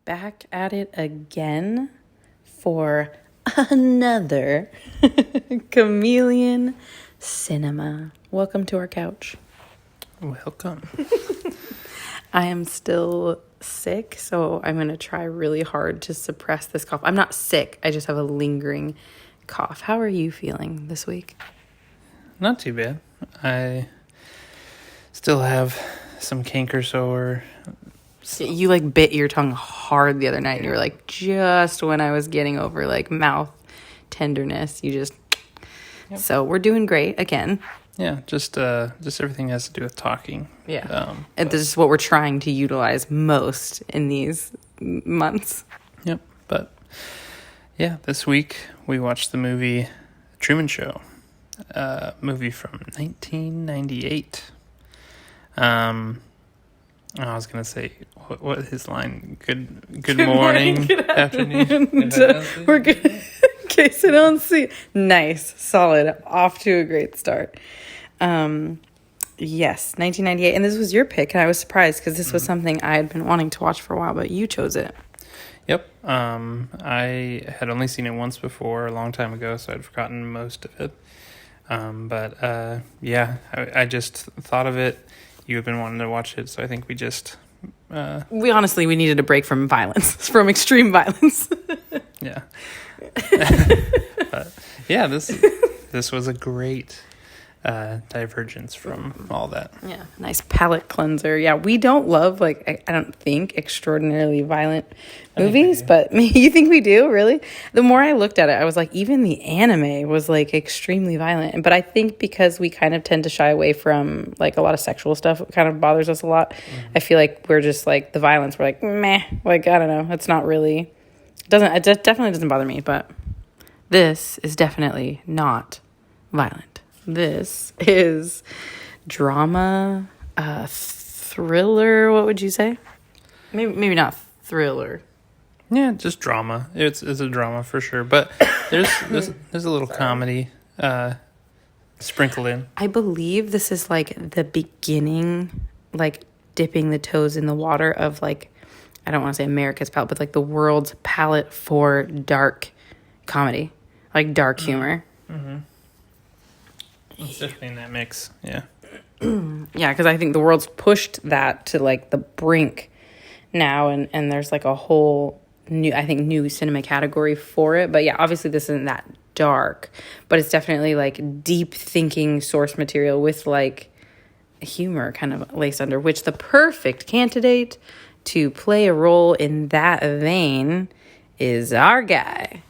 back at it again for another Chameleon Cinema. Welcome to our couch. Welcome. I am still sick, so I'm going to try really hard to suppress this cough. I'm not sick, I just have a lingering cough. How are you feeling this week? Not too bad. I still have some canker sore. You bit your tongue hard the other night, and you were like, just when I was getting over mouth tenderness, you just... Yep. So we're doing great again. Yeah, just everything has to do with talking. Yeah. And this is what we're trying to utilize most in these months. Yep. But yeah, this week we watched the movie Truman Show, movie from 1998. I was gonna say what his line? Good morning, good afternoon. We're good. In case I don't see. Nice, solid, off to a great start. Yes, 1998, and this was your pick, and I was surprised because this was something I had been wanting to watch for a while, but you chose it. Yep. I had only seen it once before, a long time ago, so I'd forgotten most of it. Yeah, I just thought of it. You had been wanting to watch it, so I think we just... We needed a break from violence, from extreme violence. Yeah. But yeah, this was a great divergence from all that. Yeah, nice palate cleanser. Yeah, we don't love, I don't think, extraordinarily violent movies, but you think we do, really? The more I looked at it, I was like, even the anime was, extremely violent. But I think because we kind of tend to shy away from, a lot of sexual stuff, it kind of bothers us a lot. Mm-hmm. I feel like we're just, the violence, we're meh. I don't know. It's not really... It definitely doesn't bother me, but this is definitely not violent. This is drama, thriller. What would you say? Maybe not thriller. Yeah, just drama. It's a drama for sure, but there's a little comedy sprinkled in. I believe this is the beginning, dipping the toes in the water of I don't want to say America's palate, but the world's palate for dark comedy, dark humor. Mm-hmm. It's definitely in that mix, yeah. Yeah, because I think the world's pushed that to the brink now, and there's a whole new cinema category for it. But yeah, obviously this isn't that dark, but it's definitely deep thinking source material with humor kind of laced under, which the perfect candidate to play a role in that vein is our guy,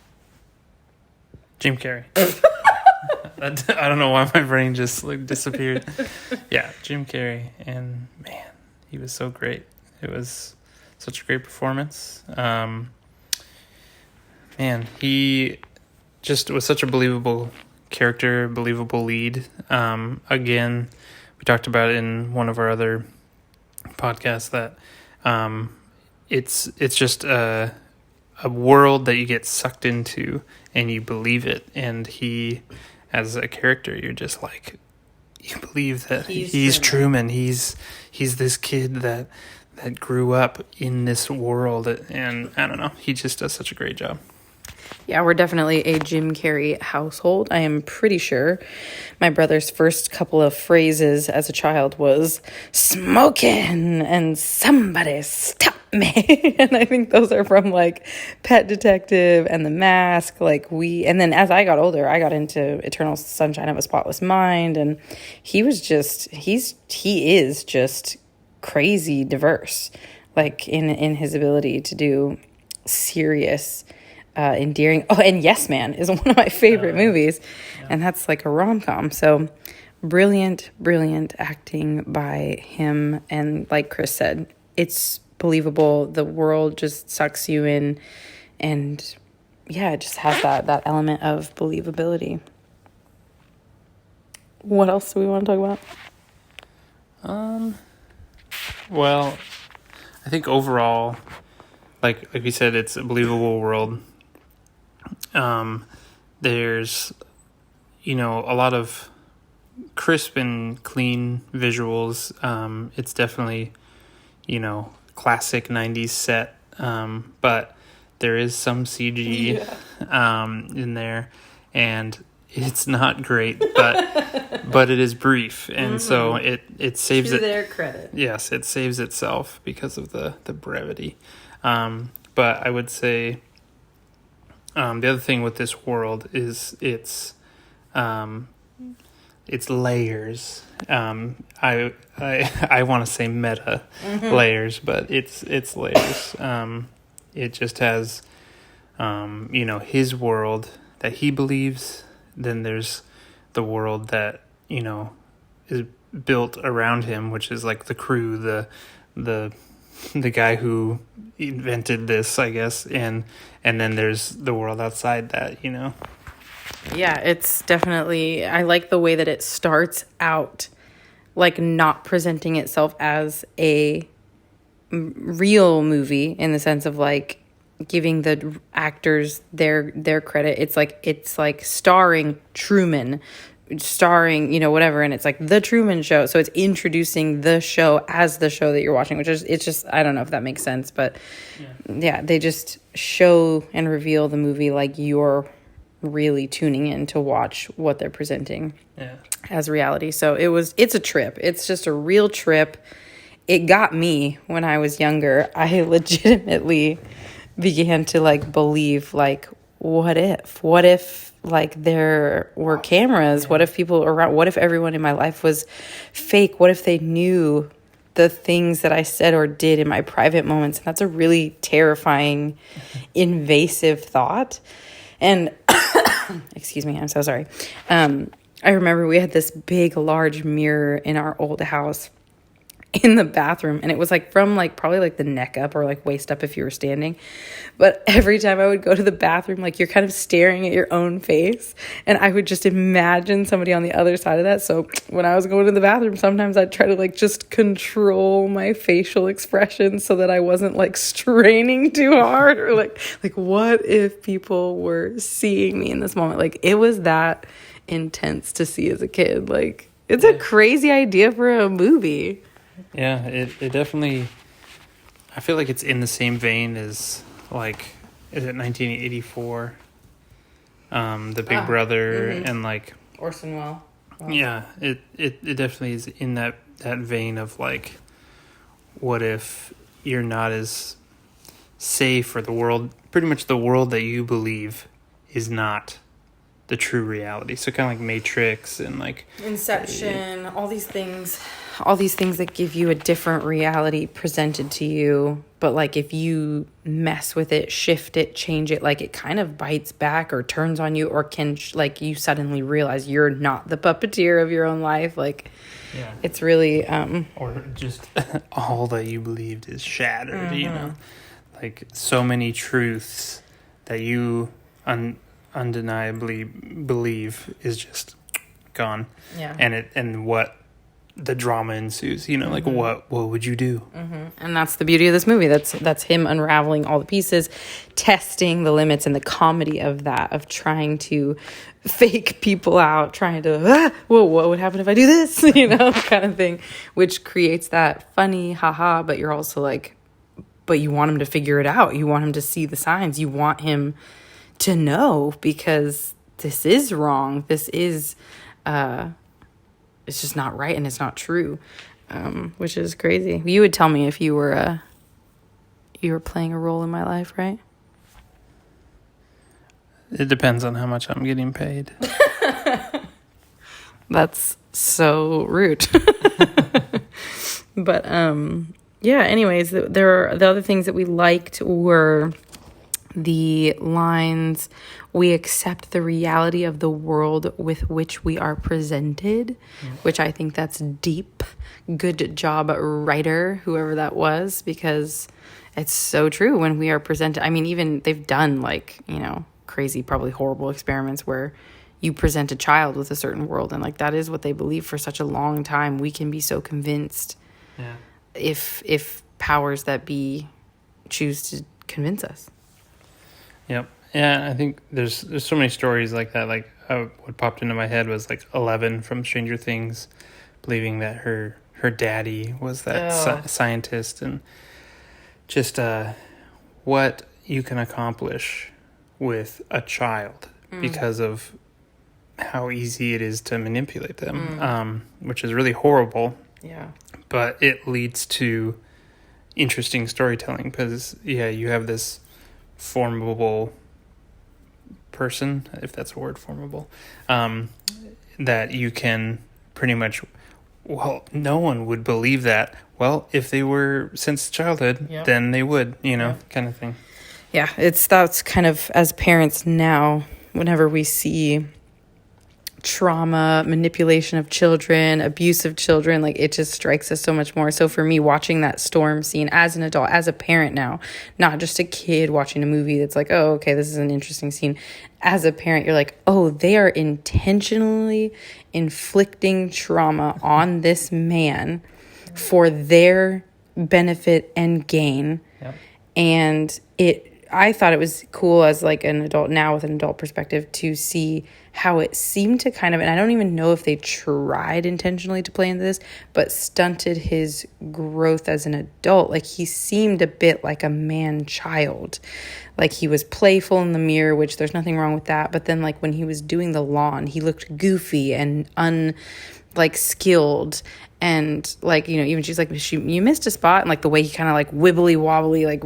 Jim Carrey. I don't know why my brain just disappeared. Yeah, Jim Carrey, and man, he was so great. It was such a great performance. Man, he just was such a believable character, believable lead. Again, we talked about it in one of our other podcasts that it's just a world that you get sucked into and you believe it, and he, as a character, you're just you believe that he's Truman. He's this kid that grew up in this world, and I don't know, he just does such a great job. Yeah, we're definitely a Jim Carrey household. I am pretty sure my brother's first couple of phrases as a child was "smoking" and "somebody stop me." And I think those are from Pet Detective and The Mask. And then as I got older, I got into Eternal Sunshine of a Spotless Mind, and he is just crazy diverse, in his ability to do serious, endearing. Oh, and Yes Man is one of my favorite movies, and that's a rom-com. So brilliant acting by him, and like Chris said, it's believable. The world just sucks you in, and yeah, it just has that element of believability. What else do we want to talk about? Well, I think overall, like we said, it's a believable world. There's, a lot of crisp and clean visuals. It's definitely, classic 90s set. but there is some CG in there, and it's not great, but it is brief, and so it saves to it. their credit. Yes, it saves itself because of the brevity. But I would say the other thing with this world is its layers. I want to say meta layers, but it's layers. It just has his world that he believes. Then there's the world that is built around him, which is like the crew, the guy who invented this, I guess, and then there's the world outside that. Yeah, it's definitely, I like the way that it starts out, like not presenting itself as a real movie in the sense of like giving the actors their credit. It's like starring Truman, starring whatever, and it's like the Truman Show, so it's introducing the show as the show that you're watching, which is, it's just, I don't know if that makes sense, but yeah, they just show and reveal the movie like you're really tuning in to watch what they're presenting as reality. So it's a trip. It's just a real trip. It got me when I was younger. I legitimately began to like believe, like, what if like there were cameras? What if people around, what if everyone in my life was fake? What if they knew the things that I said or did in my private moments? And that's a really terrifying, invasive thought. And excuse me, I'm so sorry. I remember we had this big, large mirror in our old house in the bathroom, and it was like from like probably like the neck up or like waist up if you were standing. But every time I would go to the bathroom, like you're kind of staring at your own face, and I would just imagine somebody on the other side of that. So when I was going to the bathroom, sometimes I'd try to like just control my facial expressions so that I wasn't like straining too hard, or like what if people were seeing me in this moment? Like it was that intense to see as a kid. Like it's a crazy idea for a movie. Yeah, it definitely, I feel like it's in the same vein as, like, is it 1984? The Big Brother and, like... Orson Welles. Yeah, it definitely is in that vein of, like, what if you're not as safe, or the world, pretty much the world that you believe is not the true reality. So kind of like Matrix and, like... Inception, all these things that give you a different reality presented to you, but like if you mess with it, shift it, change it, like it kind of bites back or turns on you, or can like you suddenly realize you're not the puppeteer of your own life. Like it's really or just all that you believed is shattered. Like so many truths that you undeniably believe is just gone. And what the drama ensues, like what would you do? And that's the beauty of this movie. That's him unraveling all the pieces, testing the limits, and the comedy of that, of trying to fake people out, trying to what would happen if I do this, kind of thing, which creates that funny haha, but you're also like, but you want him to figure it out, you want him to see the signs, you want him to know, because this is wrong, this is it's just not right, and it's not true, which is crazy. You would tell me if you were playing a role in my life, right? It depends on how much I'm getting paid. That's so rude. But anyways, the other things that we liked were the lines, "We accept the reality of the world with which we are presented," which I think that's deep. Good job, writer, whoever that was, because it's so true when we are presented. I mean, even they've done like, crazy, probably horrible experiments where you present a child with a certain world, and like that is what they believe for such a long time. We can be so convinced if powers that be choose to convince us. Yep. Yeah, I think there's so many stories like that. Like what popped into my head was like 11 from Stranger Things, believing that her daddy was that scientist, and just what you can accomplish with a child because of how easy it is to manipulate them, which is really horrible. Yeah. But it leads to interesting storytelling because, you have this formable person, if that's a word, formable, that you can pretty much, no one would believe that. Well, if they were since childhood, then they would, kind of thing. Yeah, that's kind of, as parents now, whenever we see trauma, manipulation of children, abuse of children, like it just strikes us so much more. So for me, watching that storm scene as an adult, as a parent now, not just a kid watching a movie that's like, oh, okay, this is an interesting scene. As a parent, you're like, oh, they are intentionally inflicting trauma on this man for their benefit and gain. Yep. And I thought it was cool as like an adult now with an adult perspective to see how it seemed to kind of, and I don't even know if they tried intentionally to play into this, but stunted his growth as an adult. Like he seemed a bit like a man-child. Like he was playful in the mirror, which there's nothing wrong with that. But then like when he was doing the lawn, he looked goofy and skilled. And like, even she's like, you missed a spot. And like the way he kind of like wibbly wobbly, like,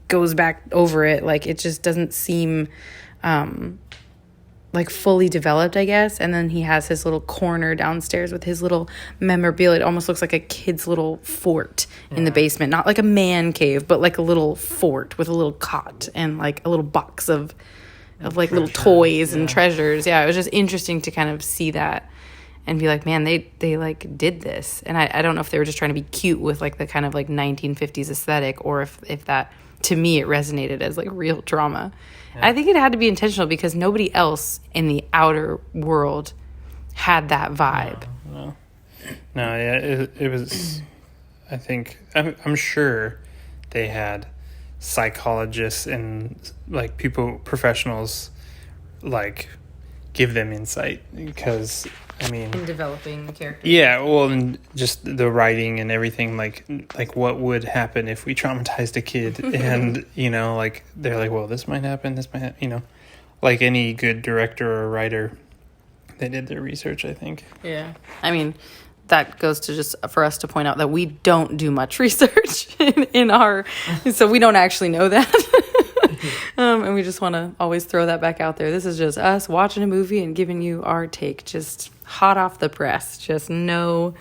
goes back over it, like it just doesn't seem like fully developed, I guess. And then he has his little corner downstairs with his little memorabilia. It almost looks like a kid's little fort in the basement, not like a man cave, but like a little fort with a little cot and like a little box of like little toys and treasures. Yeah, it was just interesting to kind of see that and be like, man, they like did this. And I don't know if they were just trying to be cute with like the kind of like 1950s aesthetic, or if that, to me, it resonated as like real trauma. Yeah. I think it had to be intentional because nobody else in the outer world had that vibe. No, yeah, it was, I think, I'm sure they had psychologists and like professionals like give them insight because, I mean, in developing the character. Yeah, well, and just the writing and everything, like what would happen if we traumatized a kid, and like they're like, well, this might happen, like any good director or writer, they did their research, I think. Yeah, I mean, that goes to just for us to point out that we don't do much research in our, so we don't actually know that. And we just want to always throw that back out there. This is just us watching a movie and giving you our take, just hot off the press, just no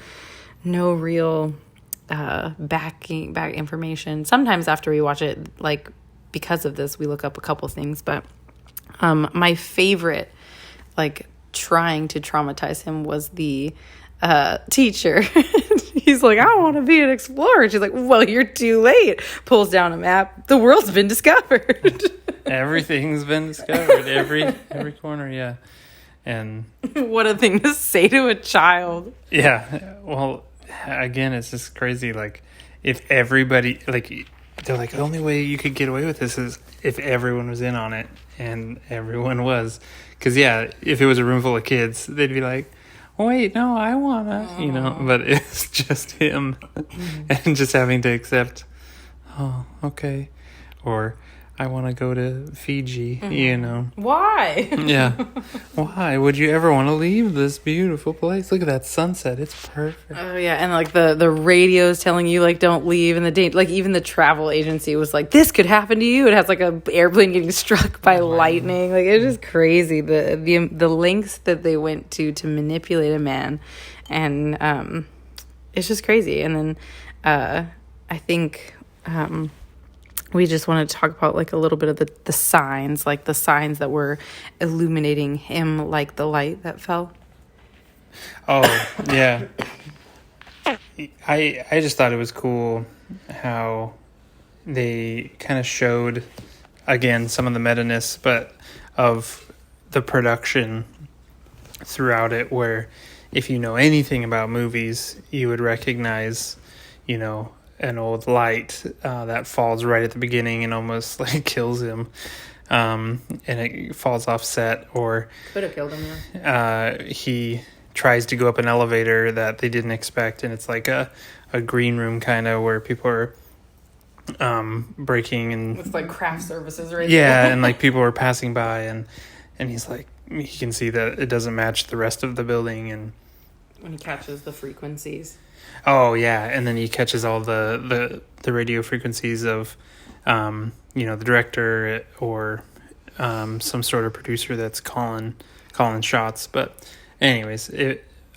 real back information. Sometimes after we watch it, like because of this, we look up a couple things. But my favorite, like trying to traumatize him, was the teacher. He's like, I want to be an explorer. And she's like, well, you're too late. Pulls down a map. The world's been discovered. Everything's been discovered. Every corner, yeah. And what a thing to say to a child. Yeah. Well, again, it's just crazy. Like, if everybody, like, they're like, the only way you could get away with this is if everyone was in on it, and everyone was. Because, yeah, if it was a room full of kids, they'd be like, wait, no, I wanna, but it's just him and just having to accept, oh, okay. Or I want to go to Fiji, Why? Yeah. Why would you ever want to leave this beautiful place? Look at that sunset. It's perfect. Oh, yeah. And like the radio's telling you, like, don't leave. And like even the travel agency was like, this could happen to you. It has like a airplane getting struck by lightning. Like, it's just crazy. The lengths that they went to manipulate a man. And it's just crazy. And then I think we just want to talk about like a little bit of the signs, like the signs that were illuminating him, like the light that fell. Oh, yeah. I just thought it was cool how they kind of showed, again, some of the meta-ness, but of the production throughout it, where if you know anything about movies, you would recognize, an old light that falls right at the beginning and almost like kills him, and it falls off set, or could have killed him. He tries to go up an elevator that they didn't expect, and it's like a green room kind of where people are breaking and It's like craft services right yeah, there. and like people were passing by, and he's like, he can see that it doesn't match the rest of the building, and When he catches the frequencies. oh yeah, and then he catches all the radio frequencies of, the director or some sort of producer that's calling shots. But anyways,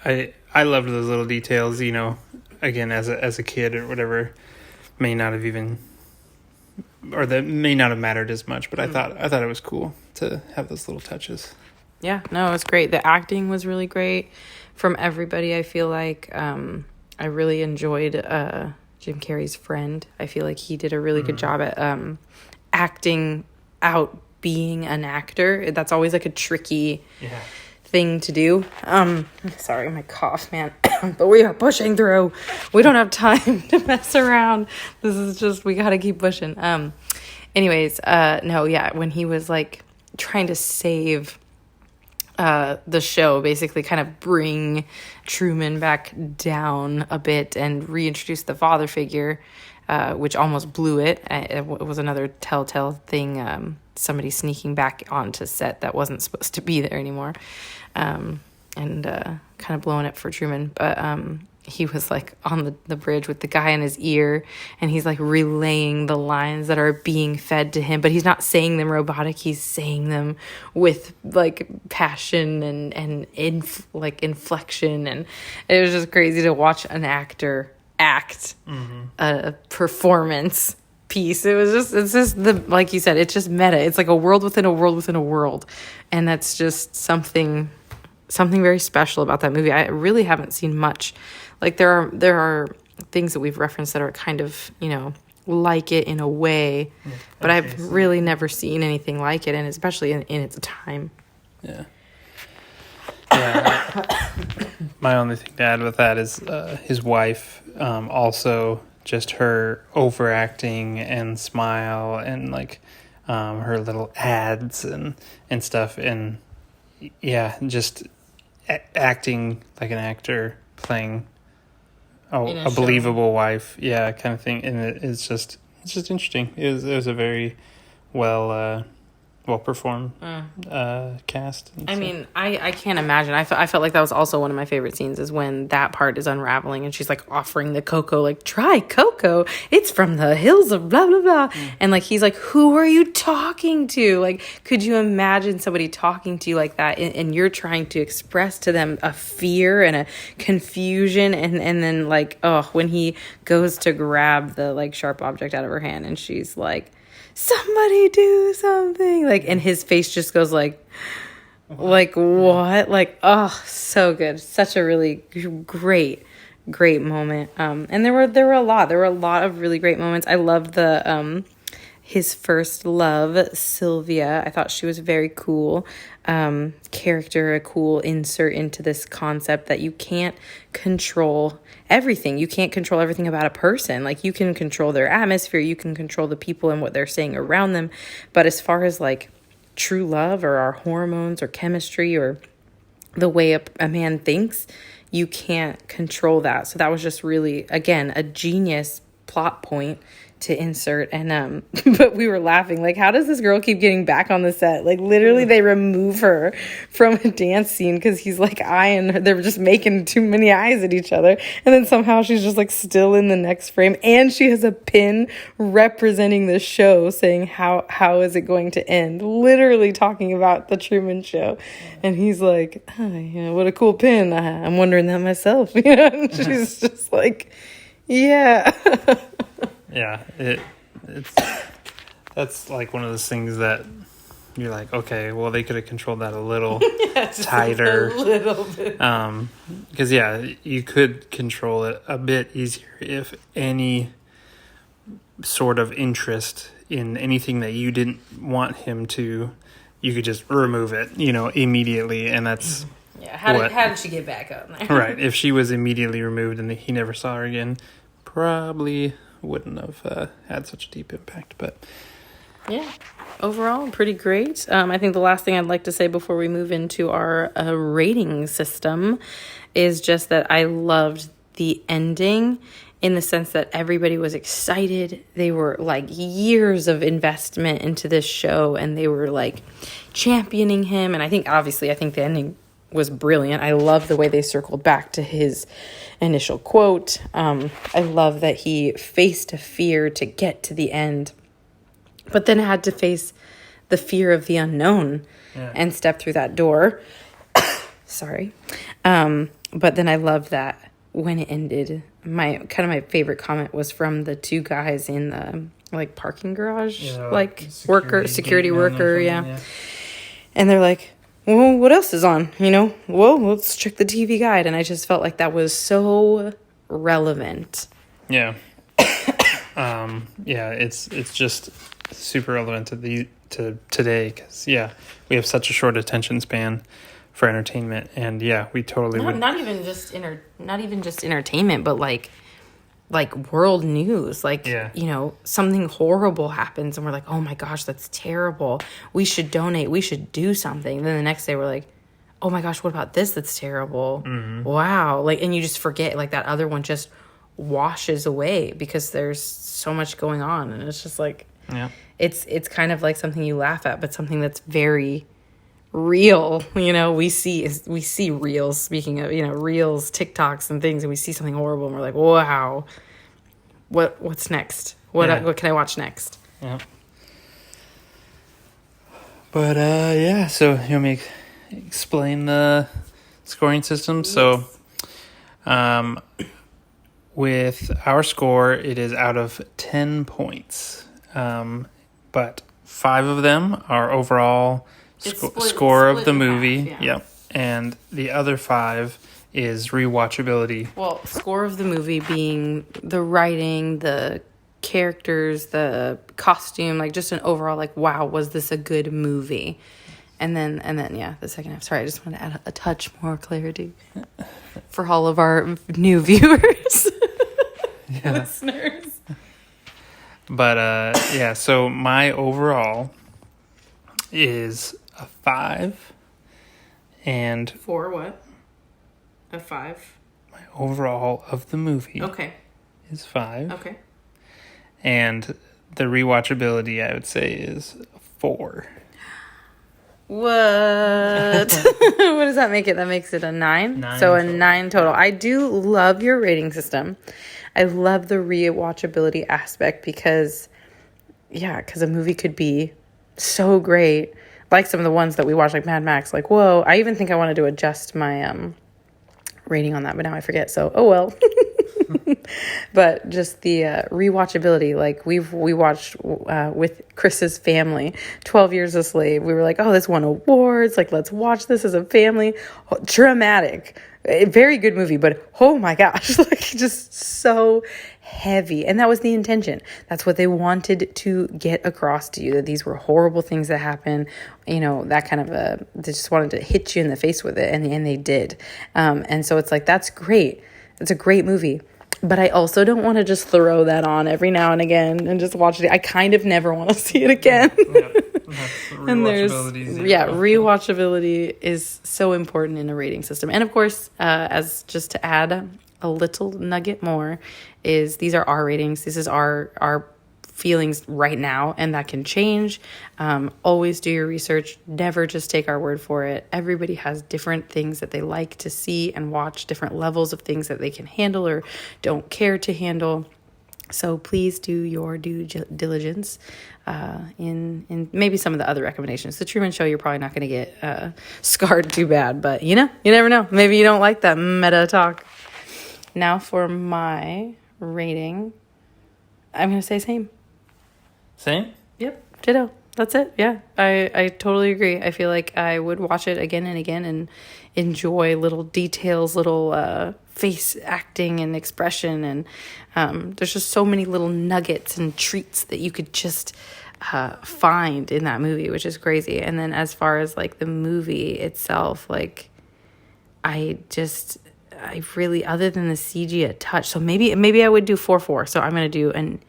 I loved those little details. Again, as a kid or whatever, may not have even, or that may not have mattered as much. But I thought it was cool to have those little touches. Yeah, no, it was great. The acting was really great from everybody. I feel like I really enjoyed Jim Carrey's friend. I feel like he did a really good job at acting out being an actor. That's always like a tricky thing to do. Sorry, my cough, man. But we are pushing through. We don't have time to mess around. This is just, we got to keep pushing. Anyways, no, yeah, when he was like trying to save the show, basically kind of bring Truman back down a bit and reintroduce the father figure, which almost blew it. It was another telltale thing, somebody sneaking back onto set that wasn't supposed to be there anymore, and kind of blowing it for Truman. But he was like on the bridge with the guy in his ear, and he's like relaying the lines that are being fed to him, but he's not saying them robotic. He's saying them with like passion and inflection, and it was just crazy to watch an actor act a performance piece. It's just like you said, it's just meta. It's like a world within a world within a world, and that's just something very special about that movie. I really haven't seen much. Like there are things that we've referenced that are kind of, like it in a way, but I've really never seen anything like it, and especially in its time. Yeah. My only thing to add with that is his wife, also just her overacting and smile and like her little ads and stuff, and just acting like an actor playing a believable wife, kind of thing, and it's just interesting. It was a very well performed cast. I mean, I can't imagine. I felt like that was also one of my favorite scenes, is when that part is unraveling and she's like offering the cocoa, like, try cocoa, it's from the hills of blah blah blah, and like he's like, who are you talking to? Like, could you imagine somebody talking to you like that, and you're trying to express to them a fear and a confusion, and then like, when he goes to grab the like sharp object out of her hand and she's like, somebody do something, like, and his face just goes like what, like, so good. Such a really great moment. And there were a lot of really great moments. I loved the his first love, Sylvia. I thought she was very cool character, a cool insert into this concept that you can't control everything. You can't control everything about a person. Like, you can control their atmosphere, you can control the people and what they're saying around them. But as far as like true love or our hormones or chemistry or the way a man thinks, you can't control that. So that was just really, again, a genius plot point to insert. And but we were laughing, like, how does this girl keep getting back on the set? Like, literally they remove her from a dance scene because he's like eyeing her. They're just making too many eyes at each other, and then somehow she's just like still in the next frame, and she has a pin representing the show saying how is it going to end, literally talking about the Truman Show. And he's like, what a cool pin, I'm wondering that myself. And she's just like, yeah. Yeah, it's that's like one of those things that you're like, okay, well, they could have controlled that a little tighter, a little bit. Because you could control it a bit easier if any sort of interest in anything that you didn't want him to, you could just remove it, immediately, and that's how did she get back up there? Right. If she was immediately removed and he never saw her again, probably wouldn't have had such a deep impact. But yeah, overall pretty great. I think the last thing I'd like to say before we move into our rating system is just that I loved the ending in the sense that everybody was excited. They were like years of investment into this show, and they were like championing him. And I think the ending was brilliant. I love the way they circled back to his initial quote. I love that he faced a fear to get to the end, but then had to face the fear of the unknown and step through that door. Sorry. But then I love that when it ended, my favorite comment was from the two guys in the like parking garage, security worker. Yeah. And they're like, well, what else is on? Well, let's check the TV guide. And I just felt like that was so relevant. Yeah. It's just super relevant to today, because we have such a short attention span for entertainment, and we totally would not even just entertainment, but like world news, something horrible happens and we're like, oh my gosh, that's terrible, we should donate, we should do something. Then the next day we're like, oh my gosh, what about this that's terrible? Wow. And you just forget, that other one just washes away because there's so much going on, and it's just like, it's kind of like something you laugh at, but something that's very real. We see reels, speaking of reels, TikToks and things, and we see something horrible and we're like, wow, what's next? What can I watch next? But so you want me to explain the scoring system? Yes. So with our score, it is out of 10 points, but 5 of them are overall score of the movie. Yep. And the other 5 is rewatchability. Well, score of the movie being the writing, the characters, the costume, just an overall, wow, was this a good movie? And then the second half. Sorry, I just want to add a touch more clarity for all of our new viewers, listeners. But so my overall is a 5, and for what? A 5. My overall of the movie, is 5. Okay. And the rewatchability, I would say, is 4. What? What does that make it? That makes it a 9. So a 9 total. I do love your rating system. I love the rewatchability aspect because a movie could be so great, like some of the ones that we watch, like Mad Max. Whoa, I even think I wanted to adjust my rating on that, but now I forget. So, oh well. But just the rewatchability, we watched with Chris's family, 12 Years a Slave. We were like, oh, this won awards. Let's watch this as a family. Dramatic. A very good movie, but oh my gosh, just so heavy. And that was the intention. That's what they wanted to get across to you, that these were horrible things that happened, that kind of they just wanted to hit you in the face with it, and they did. And so it's that's great. It's a great movie. But I also don't want to just throw that on every now and again and just watch it. I kind of never want to see it again. And rewatchability is so important in a rating system. And of course, as just to add a little nugget more, is these are our ratings. This is our feelings right now, and that can change. Always do your research. Never just take our word for it. Everybody has different things that they like to see and watch, different levels of things that they can handle or don't care to handle. So please do your due diligence in maybe some of the other recommendations. The Truman Show, you're probably not going to get scarred too bad, but you never know. Maybe you don't like that meta talk. Now for my rating, I'm going to say same. Same? Yep, ditto. That's it. Yeah, I totally agree. I feel like I would watch it again and again and enjoy little details, little face acting and expression. And there's just so many little nuggets and treats that you could just find in that movie, which is crazy. And then as far as the movie itself, I really, other than the CG a touch, so maybe I would do 4.4. So I'm going to do an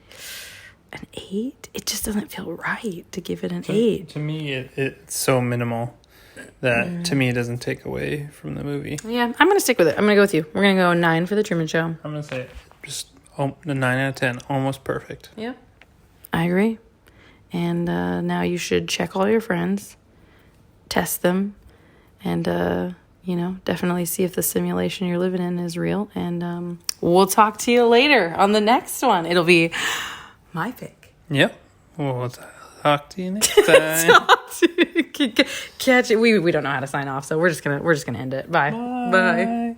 8. It just doesn't feel right to give it an 8. To me, it's so minimal that to me it doesn't take away from the movie. Yeah, I'm going to stick with it. I'm going to go with you. We're going to go 9 for the Truman Show. I'm going to say just Oh, the 9 out of 10, almost perfect. Yeah, I agree. And now you should check all your friends, test them, and definitely see if the simulation you're living in is real. And we'll talk to you later on the next one. It'll be my pick. Yep. We'll talk to you next time. Catch it. We don't know how to sign off, so we're just gonna end it. Bye. Bye.